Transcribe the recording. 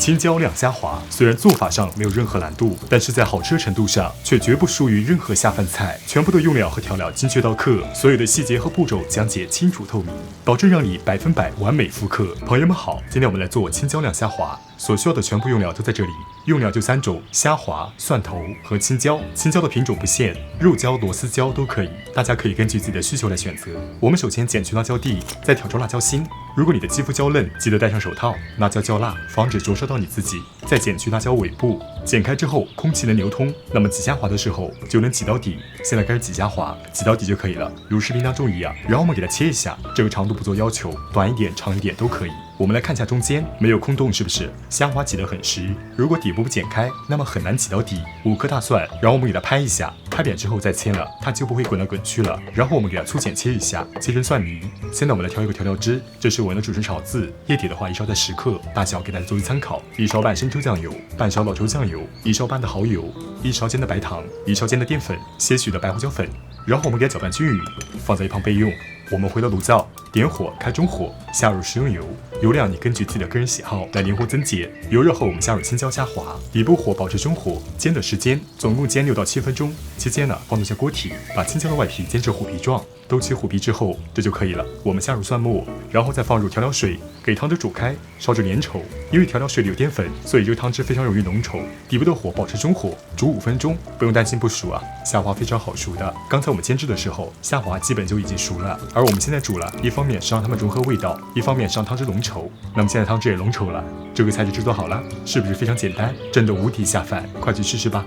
青椒亮虾滑虽然做法上没有任何难度，但是在好吃的程度上却绝不输于任何下饭菜。全部的用料和调料精确到克，所有的细节和步骤讲解清楚透明，保证让你100%完美复刻。朋友们好，今天我们来做青椒亮虾滑。所需要的全部用料都在这里，用料就3种：虾滑、蒜头和青椒。青椒的品种不限，肉椒、螺丝椒都可以，大家可以根据自己的需求来选择。我们首先剪去辣椒蒂，再挑出辣椒心。如果你的肌肤娇嫩，记得戴上手套，辣椒较辣，防止灼烧到你自己。再剪去辣椒尾部，剪开之后空气能流通，那么挤虾滑的时候就能挤到底。现在开始挤虾滑，挤到底就可以了，如视频当中一样。然后我们给它切一下，这个长度不做要求，短一点、长一点都可以。我们来看一下中间没有空洞，是不是？虾滑挤得很实，如果底部不剪开，那么很难挤到底。5颗大蒜，然后我们给它拍一下，拍扁之后再切了，它就不会滚来滚去了。然后我们给它粗剪切一下，切成蒜泥。现在我们来调一个调料汁，这是我的主食炒渍，液体的话1勺在10克，大小给大家作为参考。1勺半生抽酱油，半勺老抽酱油，1勺半的蚝油，1勺尖的白糖，1勺尖的淀粉，些许的白胡椒粉。然后我们给它搅拌均匀，放在一旁备用。我们回到炉灶，点火，开中火，下入食用油，油量你根据自己的个人喜好来灵活增减。油热后，我们下入青椒虾滑，底部火保持中火，煎的时间总共煎6到7分钟。期间呢，放入下锅体，把青椒的外皮煎至虎皮状，都起虎皮之后，这就可以了。我们下入蒜末，然后再放入调料水，给汤汁煮开，烧至粘稠。因为调料水里有淀粉，所以这个汤汁非常容易浓稠。底部的火保持中火，煮5分钟，不用担心不熟啊，虾滑非常好熟的。刚才我们煎制的时候，虾滑基本就已经熟了，而我们现在煮了，一方面是让它们融合味道，一方面是让汤汁浓稠。那么现在汤汁也浓稠了，这个菜就制作好了，是不是非常简单？真的无敌下饭，快去试试吧。